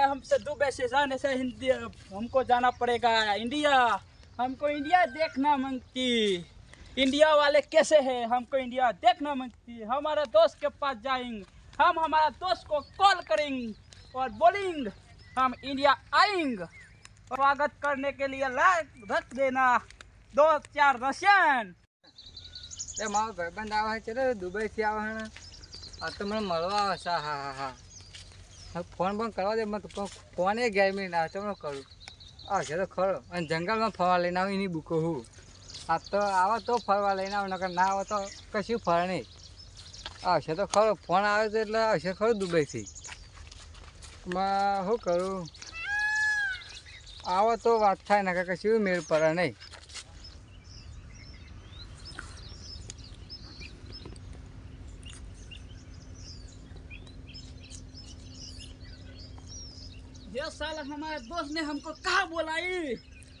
हमसे दुबई से जाने से हिंदी हमको जाना पड़ेगा इंडिया। हमको इंडिया देखना मांगती। इंडिया वाले कैसे हैं हमको इंडिया देखना मांगती। हमारे दोस्त के पास जाएंगे, हम हमारा दोस्त को कॉल करेंगे और बोलेंगे हम इंडिया आएंगे। स्वागत करने के लिए लाइक रख देना 2-4 रशियन। એ મારો ભાઈબંધ આવે છે દુબઈથી આવે છે ને આ તો મને મળવા આવે છે હા હા હા હવે ફોન પણ કરવા દે મને ફોને 11 મિનિટ આવે તો હું કરું આવશે તો ખરો અને જંગલમાં ફરવા લઈને આવું એની બુકો હું આ તો આવે તો ફરવા લઈને આવું નકર ના આવે તો કશું ફર નહીં આવશે તો ખરો ફોન આવે તો એટલે આવશે ખરું દુબઈથી શું કરું આવે તો વાત થાય નકર કશું મેળ પડે નહીં ये साला हमारे दोस्त ने हमको कहाँ बुलाई।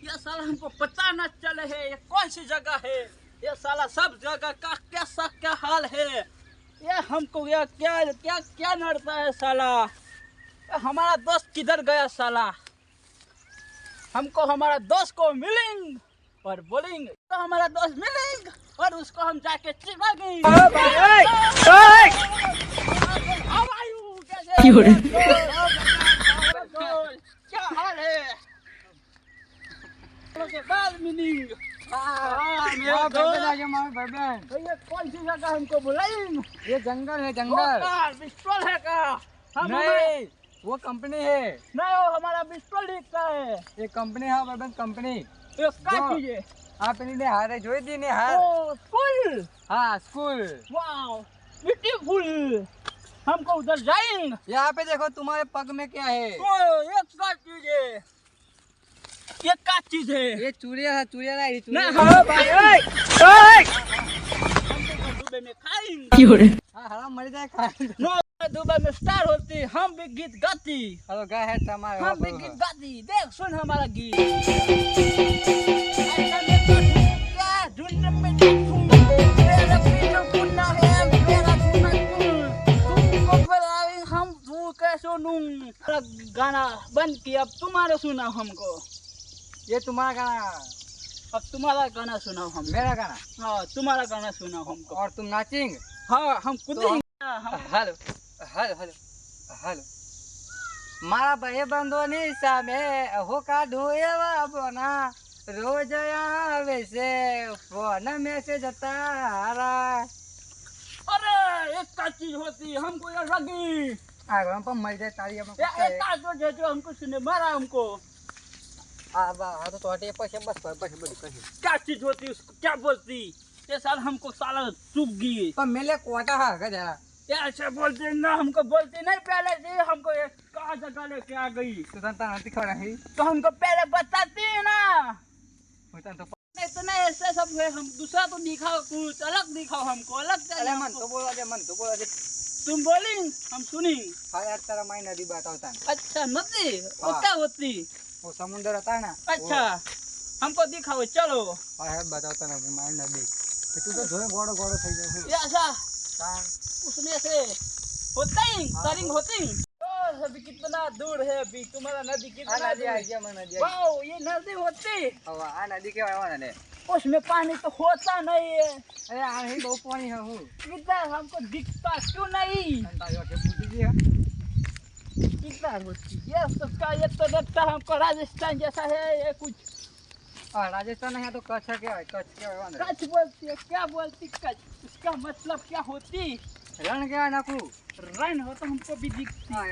ये साला हमको पता न चले है ये कौन सी जगह है। ये साला सब जगह का कैसा क्या हाल है। ये हमको ये क्या क्या क्या नड़ता है साला। हमारा दोस्त किधर गया साला। हमको हमारा दोस्त को मिलेंगे और बोलेंगे तो हमारा दोस्त मिलेंगे और उसको हम जाके चिढ़ाएंगे। क्या हाल है मीनिंग मेरा भाईबंध आ गया मारो भाईबंद ये कौन सी जगह हमको बुलाएंगे। ये जंगल है जंगल पिस्टल है का हम नहीं वो कंपनी है नहीं वो हमारा पिस्टल का है। ये कंपनी है भाईबंद कंपनी ये क्या चीज है। आप इन्हें हारे जोई दी ने हार ओ स्कूल हाँ स्कूल वाओ ब्यूटीफुल। हमको उधर जाएंगे। यहाँ पे देखो तुम्हारे पग में क्या है ओ ये क्या चीज है। ये क्या चीज है। ये चूड़िया है चूड़िया नहीं नहीं चूड़िया हाँ भाई हमको दुबई में खाएंगे। हाँ हराम मर जाए खाए नो दुबई में स्टार होती हम भी गीत गाती। हेलो गाय है तुम्हारे हम भी गीत गाती देख सुन हमारा गीत। क्या ढूंढने में देखूंगा मेरा पीछे पुन्ना है मेरा सुना तुमको बुलाएं हम तू कैसे सुनूं। गाना बंद किया अब तुम्हारा सुनाओ हमको। ये तुम्हारा गाना अब तुम्हारा गाना सुनाओ हम। मेरा गाना हाँ तुम्हारा गाना सुनाओ हमको। और तुम नाचेंगे हाँ हम कूदेंगे। हेलो हेलो हेलो हेलो मारा भाई बंधोनी सामे हो काढू एवा बोना रोज आवे से फोन मैसेज तारा। अरे एक का चीज होती हमको ये लगी। आगे हम पर मर जाए तारी हम एक का जो हमको सुने मारा हमको। तो तोटे पैसे बस पैसे बड़ी कहीं क्या चीज होती उसको क्या बोलती। ये साल हमको साला चुप गई। पर मेले कोटा है क्या जरा ये ऐसे बोलते ना हमको बोलती नहीं पहले से हमको ये कहाँ जगह लेके आ गई तो तंता नहीं खड़ा है तो हमको पहले बताती है ना। होता तो नहीं तो नहीं ऐसे सब है हम दूसरा तो दिखाओ कुछ अलग दिखाओ हमको अलग अरे चाहिए। मन तो बोला दे तुम बोली हम सुनी। हाँ यार तेरा माई नदी बताता है अच्छा नदी वो क्या होती। वो समुद्र रहता है ना अच्छा हमको दिखाओ चलो। हाँ है बताता ना माई नदी तू तो जो गोड़ो गोड़ो થઈ જાય ये ऐसा हां उसमें से होता ही करिंग होती। अभी कितना दूर है अभी तुम्हारा नदी कितना नदी आ गया मैं नदी वाओ ये नदी होती। अब आ नदी के वाला ने उसमें पानी तो होता नहीं है। अरे आ ही बहुत पानी है हूं कितना हमको दिखता क्यों नहीं। अंता यो के पूछ दिया कितना होती ये सबका ये तो लगता हमको राजस्थान जैसा है ये कुछ। राजस्थान है तो कच्छ के वाला कच्छ बोलती है क्या बोलती कच्छ उसका मतलब क्या होती। रण के नाकू रन हो तो हमको भी दिखती। हां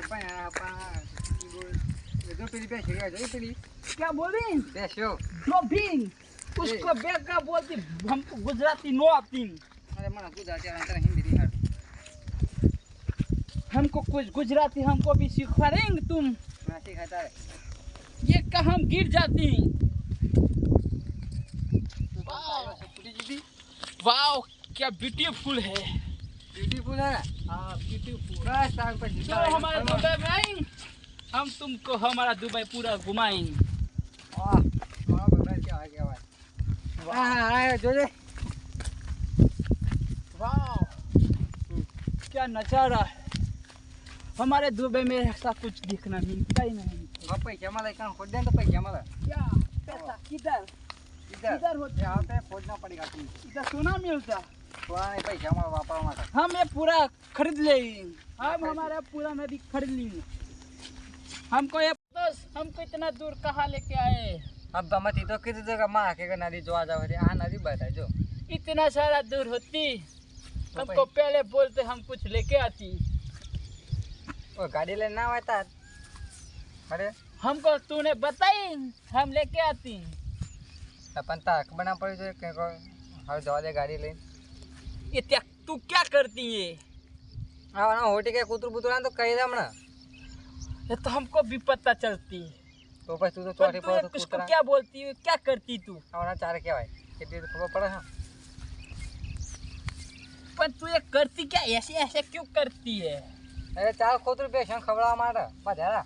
जो पीली पे है जो पीली क्या बोली देशो डॉबिंग उसको बेगा बोलती हमको गुजराती नो आती। अरे मन गुजराती अंतर हिंदी नहीं है हमको कुछ गुजराती हमको भी सिखाएंगे तुम। मैं सिखाता है ये कहाँ हम गिर जाती। वाओ क्या ब्यूटीफुल है। ब्यूटीफुल है हाँ ब्यूटीफुल। बस टाइम पर तो हमारे दुबई में आएंगे हम तुमको हमारा दुबई पूरा घुमाएंगे। वाह वाह बड़ा क्या आ गया भाई वाह जो जे वाह क्या नजारा है। हमारे दुबई में ऐसा कुछ दिखना मिलता ही नहीं। पैसा मला एक खोद दे तो पैसा मला क्या पैसा किधर इधर इधर होते यहाँ पे खोदना पड़ेगा तुम इधर सोना मिलता। थोड़ा नहीं पैसा मला वापरवा माता हम ये पूरा खरीद लेंगे, हम हमारा पूरा नदी खरीद लेंगे। हमको ये दोस्त हमको इतना दूर कहाँ लेके आए? अब गमत ही तो किस जगह माँ के नदी जो आ जाओ आ नदी बताए जो इतना सारा दूर होती हमको पहले बोलते हम कुछ लेके आती। वो गाड़ी लेना आता अरे हमको तूने बताई हम लेके आती। अपन ताक बना पड़ी जो हर जवा दे गाड़ी ले ये तू क्या करती है? हाँ होटी के कुतुर बुतुरा तो कही दे हमने ये तो हमको भी पता चलती। तो बस तू तो पर चोरी तू पर ये तो किसको कुतरा क्या बोलती है, क्या करती तू? हमारा चार क्या भाई कितनी खबर पड़ा है पर तू ये करती क्या, ऐसे ऐसे क्यों करती है? अरे चार खोतर पेशन खबर हमारा मजा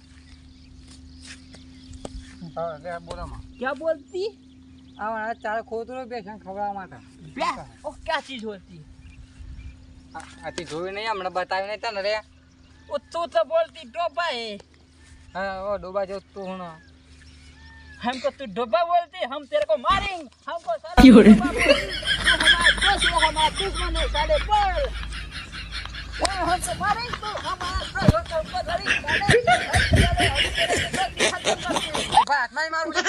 हाँ ले बोला माँ क्या बोलती? हमारा चार खोतर पेशन खबर हमारा ब्याह ओ क्या चीज होती? अति जोई नहीं हमने बताया नहीं था ना रे वो तू तो बोलती डोबा है। हाँ वो डूबा जो तू होना हमको तू डोबा बोलती, हम तेरे को मारेंगे। हमको साला डोबा बोलती, तू हमारा दोस्त है, हमारा दुश्मन है, साले बोल। हमको मारेंगे तू, हमारा दोस्त है, हमको धरेंगे, साले। बात नहीं मारूंगा